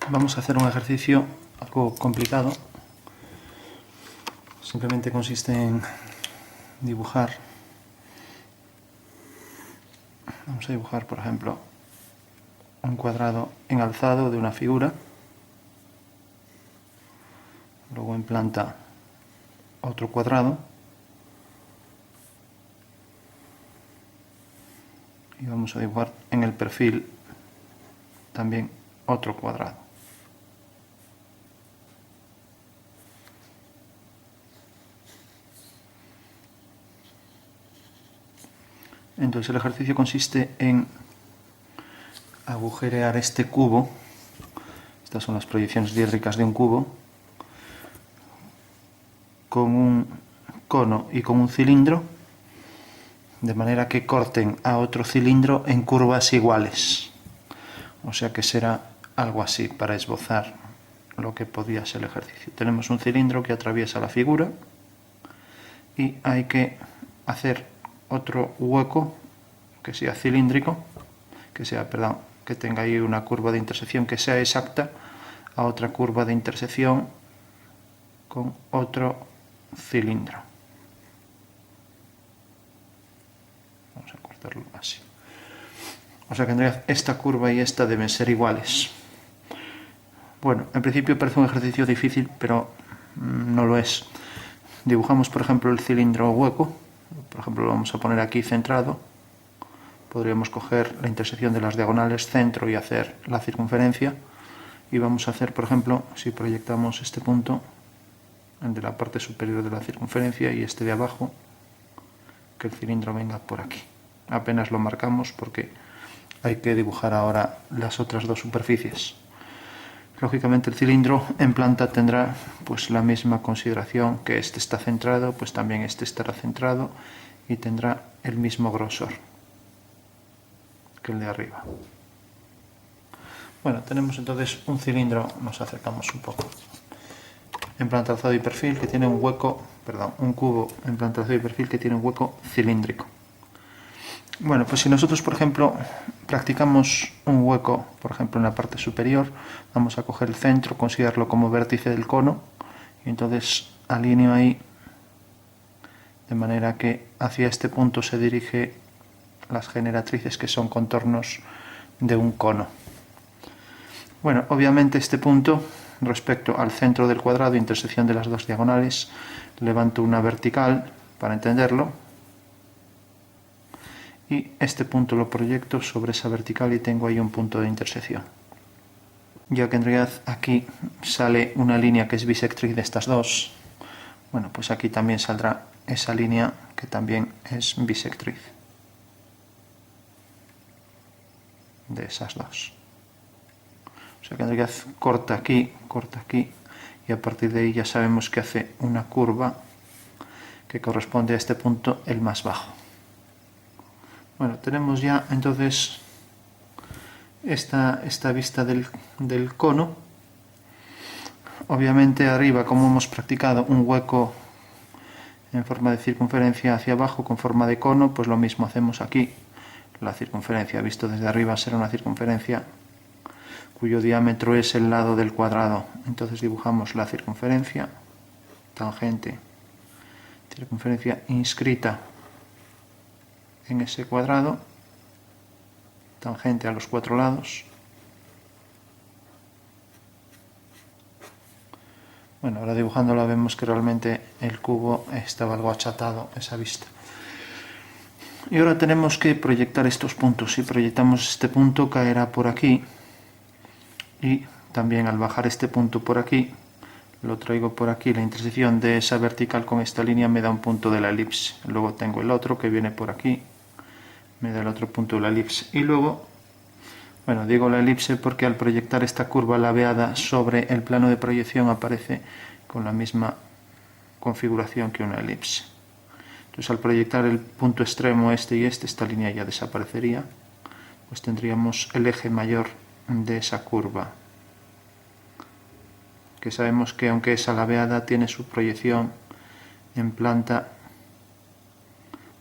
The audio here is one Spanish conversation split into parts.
Vamos a hacer un ejercicio algo complicado. Simplemente consiste en dibujar. Vamos a dibujar, por ejemplo, un cuadrado en alzado de una figura. Luego en planta otro cuadrado. Y vamos a dibujar en el perfil también otro cuadrado. Entonces el ejercicio consiste en agujerear este cubo. Estas son las proyecciones diédricas de un cubo, con un cono y con un cilindro, de manera que corten a otro cilindro en curvas iguales. O sea que será algo así para esbozar lo que podría ser el ejercicio. Tenemos un cilindro que atraviesa la figura y hay que hacer otro hueco que sea cilíndrico, que tenga ahí una curva de intersección que sea exacta a otra curva de intersección con otro cilindro. Vamos a cortarlo así. O sea que esta curva y esta deben ser iguales. Bueno, en principio parece un ejercicio difícil, pero no lo es. Dibujamos, por ejemplo, el cilindro hueco. Por ejemplo, lo vamos a poner aquí centrado. Podríamos coger la intersección de las diagonales centro y hacer la circunferencia. Y vamos a hacer, por ejemplo, si proyectamos este punto, el de la parte superior de la circunferencia, y este de abajo, que el cilindro venga por aquí. Apenas lo marcamos porque hay que dibujar ahora las otras dos superficies. Lógicamente el cilindro en planta tendrá pues la misma consideración, que este está centrado, pues también este estará centrado y tendrá el mismo grosor que el de arriba. Bueno, tenemos entonces un cilindro, nos acercamos un poco, en planta, alzado y perfil, que tiene un hueco, un cubo en planta, alzado y perfil que tiene un hueco cilíndrico. Bueno, pues si nosotros, por ejemplo, practicamos un hueco, por ejemplo, en la parte superior, vamos a coger el centro, considerarlo como vértice del cono, y entonces alineo ahí, de manera que hacia este punto se dirige las generatrices, que son contornos de un cono. Bueno, obviamente este punto, respecto al centro del cuadrado, intersección de las dos diagonales, levanto una vertical para entenderlo, y este punto lo proyecto sobre esa vertical y tengo ahí un punto de intersección. Ya que en realidad aquí sale una línea que es bisectriz de estas dos, bueno, pues aquí también saldrá esa línea que también es bisectriz de esas dos. O sea que en realidad corta aquí, y a partir de ahí ya sabemos que hace una curva que corresponde a este punto, el más bajo. Bueno, tenemos ya entonces esta vista del cono. Obviamente arriba, como hemos practicado un hueco en forma de circunferencia hacia abajo con forma de cono, pues lo mismo hacemos aquí. La circunferencia, visto desde arriba, será una circunferencia cuyo diámetro es el lado del cuadrado. Entonces dibujamos la circunferencia, tangente, circunferencia inscrita en ese cuadrado, tangente a los cuatro lados. Bueno, ahora dibujándola vemos que realmente el cubo estaba algo achatado, esa vista. Y ahora tenemos que proyectar estos puntos. Si proyectamos este punto, caerá por aquí, y también al bajar este punto por aquí, lo traigo por aquí, la intersección de esa vertical con esta línea me da un punto de la elipse. Luego tengo el otro que viene por aquí, me da el otro punto de la elipse. Y luego, bueno, digo la elipse porque al proyectar esta curva laveada sobre el plano de proyección aparece con la misma configuración que una elipse. Entonces al proyectar el punto extremo este y este, esta línea ya desaparecería, pues tendríamos el eje mayor de esa curva, que sabemos que aunque es alabeada tiene su proyección en planta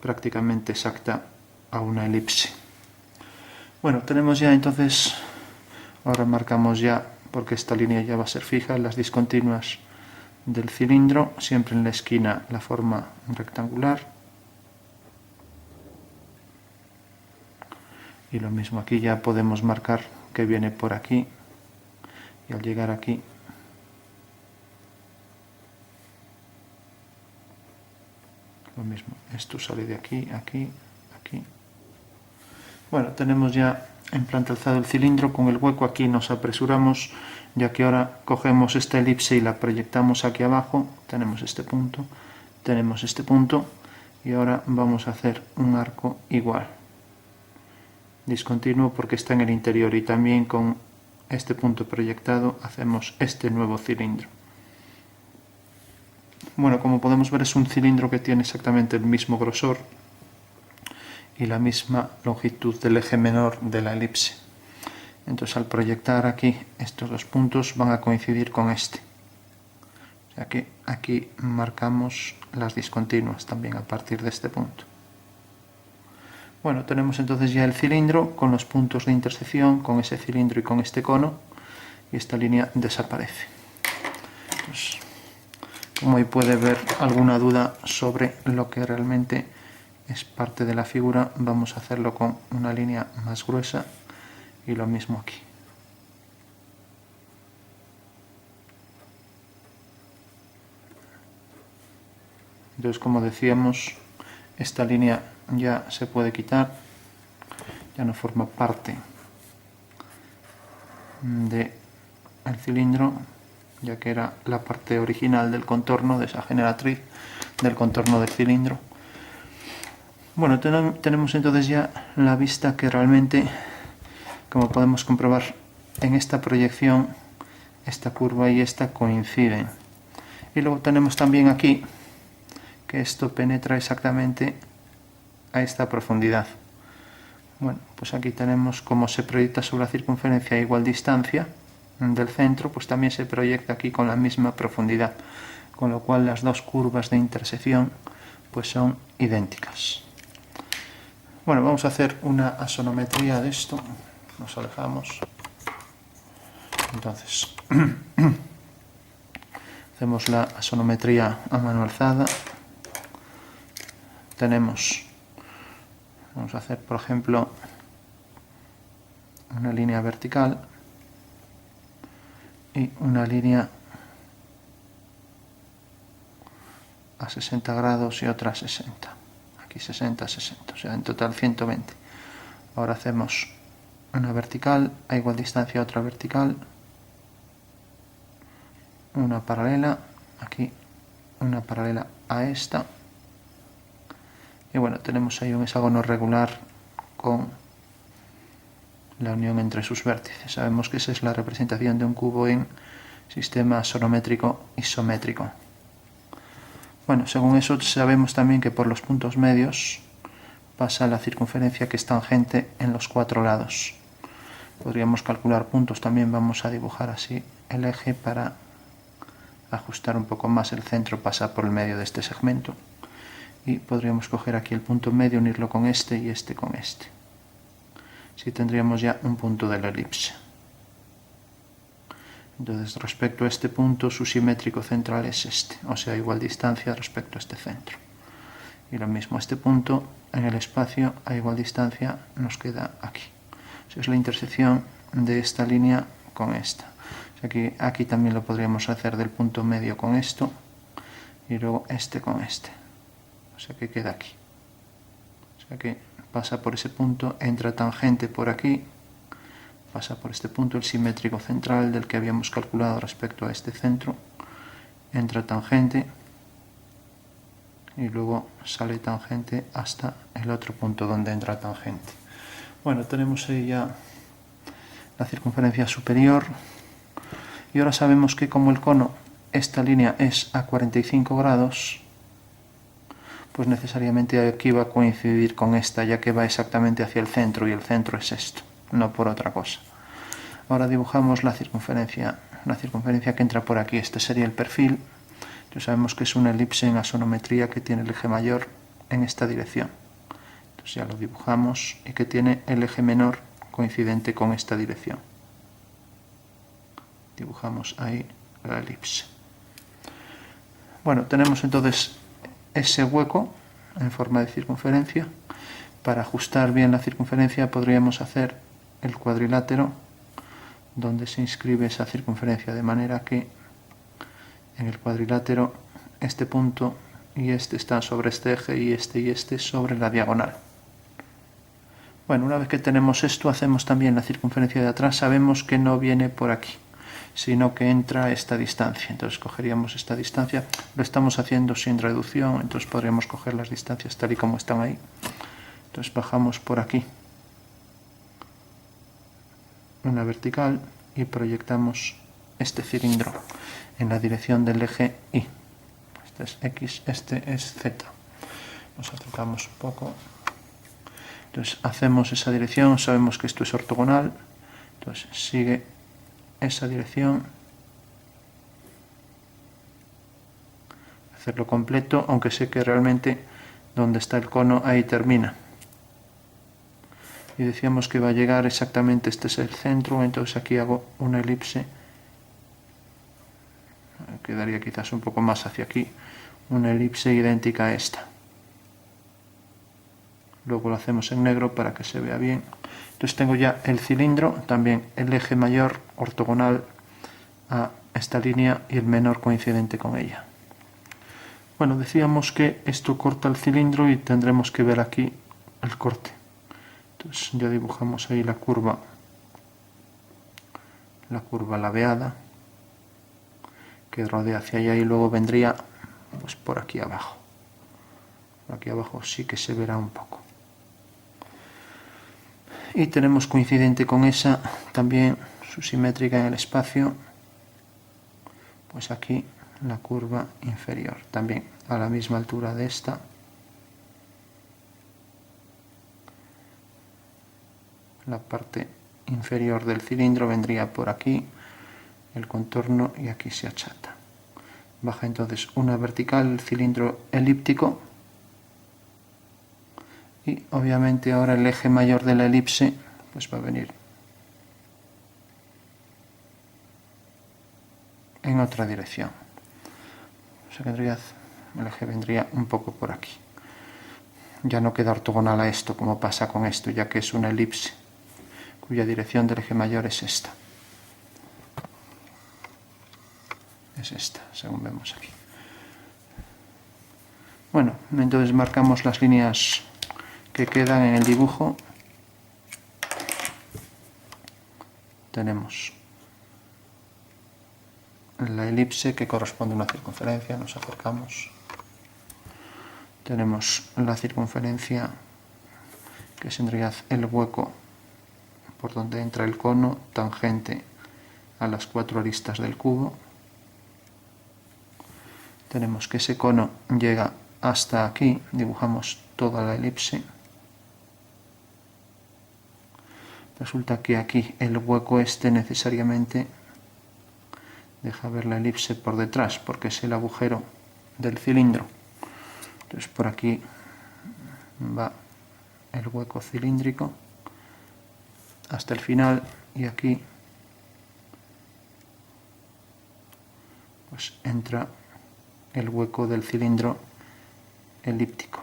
prácticamente exacta a una elipse. Bueno, tenemos ya entonces, ahora marcamos ya porque esta línea ya va a ser fija, las discontinuas del cilindro, siempre en la esquina la forma rectangular. Y lo mismo aquí ya podemos marcar que viene por aquí, y al llegar aquí lo mismo, esto sale de aquí, aquí, aquí. Bueno, tenemos ya implantado el cilindro. Con el hueco aquí nos apresuramos, ya que ahora cogemos esta elipse y la proyectamos aquí abajo. Tenemos este punto y ahora vamos a hacer un arco igual, discontinuo porque está en el interior, y también con este punto proyectado hacemos este nuevo cilindro. Bueno, como podemos ver, es un cilindro que tiene exactamente el mismo grosor y la misma longitud del eje menor de la elipse. Entonces, al proyectar aquí estos dos puntos van a coincidir con este. O sea que aquí marcamos las discontinuas también a partir de este punto. Bueno, tenemos entonces ya el cilindro con los puntos de intersección, con ese cilindro y con este cono, y esta línea desaparece. Entonces, como ahí puede ver alguna duda sobre lo que realmente es parte de la figura, vamos a hacerlo con una línea más gruesa, y lo mismo aquí. Entonces, como decíamos, esta línea ya se puede quitar, ya no forma parte del cilindro, ya que era la parte original del contorno, de esa generatriz del contorno del cilindro. Bueno, tenemos entonces ya la vista que realmente, como podemos comprobar en esta proyección, esta curva y esta coinciden. Y luego tenemos también aquí que esto penetra exactamente a esta profundidad. Bueno, pues aquí tenemos cómo se proyecta sobre la circunferencia a igual distancia del centro, pues también se proyecta aquí con la misma profundidad, con lo cual las dos curvas de intersección pues son idénticas. Bueno, vamos a hacer una asonometría de esto. Nos alejamos. Entonces, hacemos la asonometría a mano alzada. Vamos a hacer, por ejemplo, una línea vertical y una línea a 60 grados y otra a 60. Aquí 60, 60, o sea, en total 120. Ahora hacemos una vertical a igual distancia, otra vertical, una paralela, aquí una paralela a esta, y bueno, tenemos ahí un hexágono regular con la unión entre sus vértices. Sabemos que esa es la representación de un cubo en sistema sonométrico isométrico. Bueno, según eso sabemos también que por los puntos medios pasa la circunferencia que es tangente en los cuatro lados. Podríamos calcular puntos, también vamos a dibujar así el eje para ajustar un poco más. El centro pasa por el medio de este segmento y podríamos coger aquí el punto medio, unirlo con este y este con este. Así tendríamos ya un punto de la elipse. Entonces, respecto a este punto, su simétrico central es este, o sea, igual distancia respecto a este centro. Y lo mismo, este punto en el espacio a igual distancia nos queda aquí. O sea, es la intersección de esta línea con esta. O sea, aquí también lo podríamos hacer del punto medio con esto y luego este con este. O sea, que queda aquí. O sea, que pasa por ese punto, entra tangente por aquí, pasa por este punto, el simétrico central del que habíamos calculado respecto a este centro, entra tangente y luego sale tangente hasta el otro punto donde entra tangente. Bueno, tenemos ahí ya la circunferencia superior, y ahora sabemos que como el cono, esta línea es a 45 grados, pues necesariamente aquí va a coincidir con esta, ya que va exactamente hacia el centro, y el centro es esto, no por otra cosa. Ahora dibujamos la circunferencia que entra por aquí. Este sería el perfil. Ya sabemos que es una elipse en asonometría que tiene el eje mayor en esta dirección. Entonces ya lo dibujamos, y que tiene el eje menor coincidente con esta dirección. dibujamos ahí la elipse. Bueno, tenemos entonces ese hueco en forma de circunferencia. Para ajustar bien la circunferencia podríamos hacer el cuadrilátero donde se inscribe esa circunferencia, de manera que en el cuadrilátero este punto y este están sobre este eje y este sobre la diagonal. Bueno, una vez que tenemos esto, hacemos también la circunferencia de atrás. Sabemos que no viene por aquí, sino que entra a esta distancia. Entonces cogeríamos esta distancia. Lo estamos haciendo sin reducción, entonces podríamos coger las distancias tal y como están ahí. Entonces bajamos por aquí una vertical y proyectamos este cilindro en la dirección del eje Y. Este es X, este es Z. Nos acercamos un poco. Entonces hacemos esa dirección, sabemos que esto es ortogonal, entonces sigue esa dirección, hacerlo completo, aunque sé que realmente donde está el cono ahí termina. Y decíamos que va a llegar exactamente, este es el centro, entonces aquí hago una elipse, quedaría quizás un poco más hacia aquí, una elipse idéntica a esta. Luego lo hacemos en negro para que se vea bien. Entonces tengo ya el cilindro, también el eje mayor ortogonal a esta línea y el menor coincidente con ella. Bueno, decíamos que esto corta el cilindro y tendremos que ver aquí el corte. Entonces ya dibujamos ahí la curva laveada que rodea hacia allá y luego vendría pues por aquí abajo. Por aquí abajo sí que se verá un poco. Y tenemos coincidente con esa también su simétrica en el espacio, pues aquí la curva inferior, también a la misma altura de esta. La parte inferior del cilindro vendría por aquí, el contorno, y aquí se achata. Baja entonces una vertical, el cilindro elíptico, y obviamente ahora el eje mayor de la elipse pues va a venir en otra dirección. O sea que el eje vendría un poco por aquí. Ya no queda ortogonal a esto como pasa con esto, ya que es una elipse cuya dirección del eje mayor es esta. Es esta, según vemos aquí. Bueno, entonces marcamos las líneas que quedan en el dibujo. Tenemos la elipse que corresponde a una circunferencia, nos acercamos. Tenemos la circunferencia que es en realidad el hueco por donde entra el cono, tangente a las 4 aristas del cubo. Tenemos que ese cono llega hasta aquí, dibujamos toda la elipse. Resulta que aquí el hueco este necesariamente deja ver la elipse por detrás, porque es el agujero del cilindro. Entonces por aquí va el hueco cilíndrico hasta el final, y aquí pues entra el hueco del cilindro elíptico.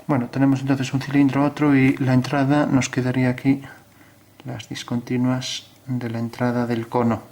Bueno, tenemos entonces un cilindro, otro, y la entrada nos quedaría aquí, las discontinuas de la entrada del cono,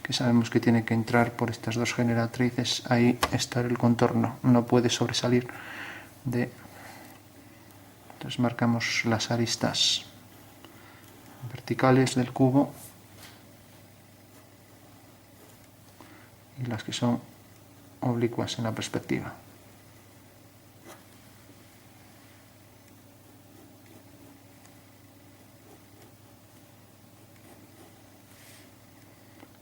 que sabemos que tiene que entrar por estas dos generatrices. Ahí está el contorno, no puede sobresalir de... Entonces marcamos las aristas verticales del cubo y las que son oblicuas en la perspectiva.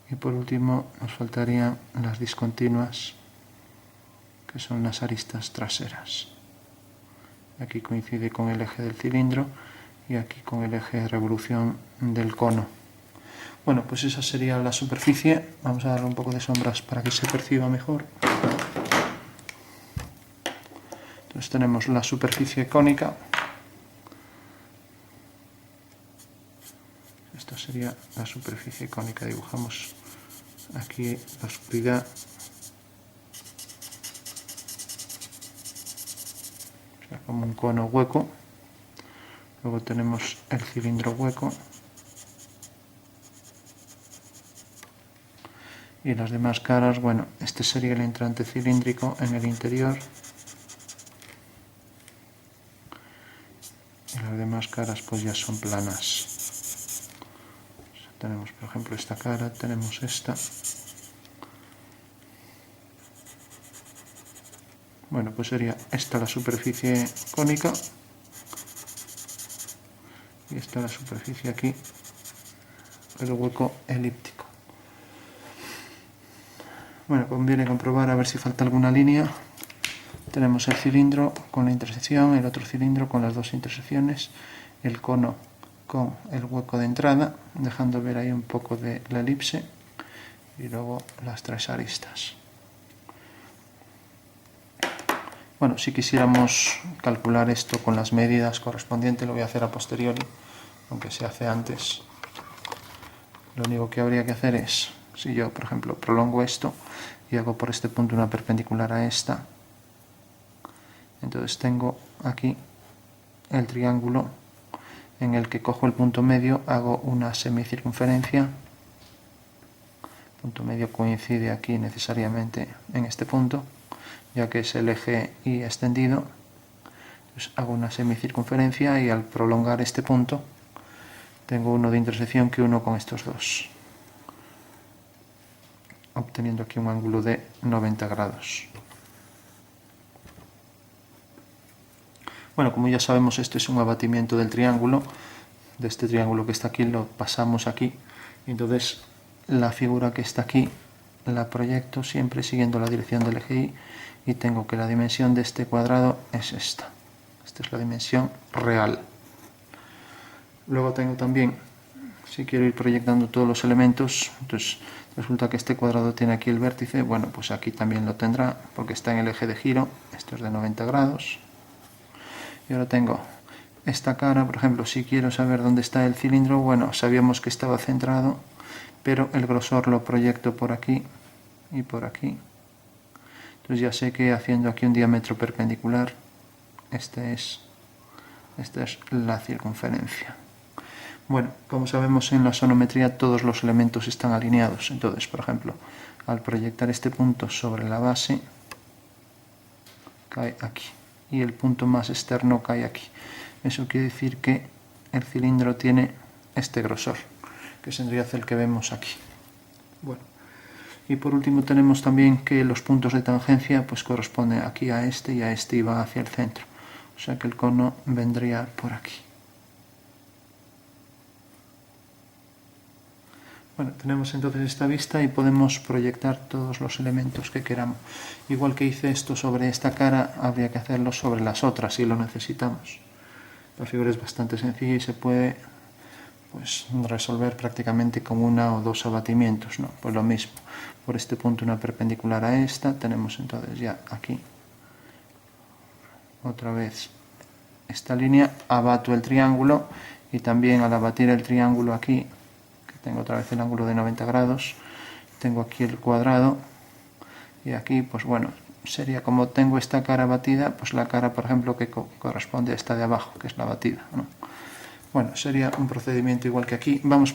Y por último nos faltarían las discontinuas, que son las aristas traseras. Aquí coincide con el eje del cilindro y aquí con el eje de revolución del cono. Bueno, pues esa sería la superficie. Vamos a darle un poco de sombras para que se perciba mejor. Entonces tenemos la superficie cónica. Esta sería la superficie cónica. Dibujamos aquí la oscuridad. O sea, como un cono hueco. Luego tenemos el cilindro hueco. Y las demás caras, bueno, este sería el entrante cilíndrico en el interior. Y las demás caras pues ya son planas. O sea, tenemos por ejemplo esta cara, tenemos esta. Bueno, pues sería esta la superficie cónica. Y esta la superficie aquí, el hueco elíptico. Bueno, conviene comprobar a ver si falta alguna línea. Tenemos el cilindro con la intersección, el otro cilindro con las dos intersecciones, el cono con el hueco de entrada, dejando ver ahí un poco de la elipse, y luego las tres aristas. Bueno, si quisiéramos calcular esto con las medidas correspondientes, lo voy a hacer a posteriori, aunque se hace antes. Lo único que habría que hacer es, si yo por ejemplo prolongo esto y hago por este punto una perpendicular a esta, entonces tengo aquí el triángulo en el que cojo el punto medio, hago una semicircunferencia. El punto medio coincide aquí necesariamente en este punto, ya que es el eje Y extendido. Entonces hago una semicircunferencia y al prolongar este punto tengo uno de intersección que uno con estos dos, obteniendo aquí un ángulo de 90 grados. Bueno, como ya sabemos, este es un abatimiento del triángulo. De este triángulo que está aquí lo pasamos aquí. Y entonces la figura que está aquí la proyecto siempre siguiendo la dirección del eje Y, y tengo que la dimensión de este cuadrado es esta. Esta es la dimensión real. Luego tengo también, si quiero ir proyectando todos los elementos, entonces resulta que este cuadrado tiene aquí el vértice. Bueno, pues aquí también lo tendrá porque está en el eje de giro. Esto es de 90 grados. Y ahora tengo esta cara, por ejemplo, si quiero saber dónde está el cilindro, bueno, sabíamos que estaba centrado, pero el grosor lo proyecto por aquí y por aquí. Entonces ya sé que haciendo aquí un diámetro perpendicular, esta es la circunferencia. Bueno, como sabemos en la sonometría todos los elementos están alineados. Entonces, por ejemplo, al proyectar este punto sobre la base, cae aquí. Y el punto más externo cae aquí. Eso quiere decir que el cilindro tiene este grosor, que sería el que vemos aquí. Bueno, y por último tenemos también que los puntos de tangencia pues corresponden aquí a este y van hacia el centro. O sea que el cono vendría por aquí. Bueno, tenemos entonces esta vista y podemos proyectar todos los elementos que queramos. Igual que hice esto sobre esta cara, habría que hacerlo sobre las otras si lo necesitamos. La figura es bastante sencilla y se puede pues, resolver prácticamente con una o dos abatimientos, ¿no? Pues lo mismo, por este punto una perpendicular a esta, tenemos entonces ya aquí otra vez esta línea, abato el triángulo y también al abatir el triángulo aquí, tengo otra vez el ángulo de 90 grados, tengo aquí el cuadrado y aquí pues bueno, sería como tengo esta cara batida, pues la cara por ejemplo que corresponde a esta de abajo, que es la batida, ¿no? Bueno, sería un procedimiento igual que aquí. Vamos por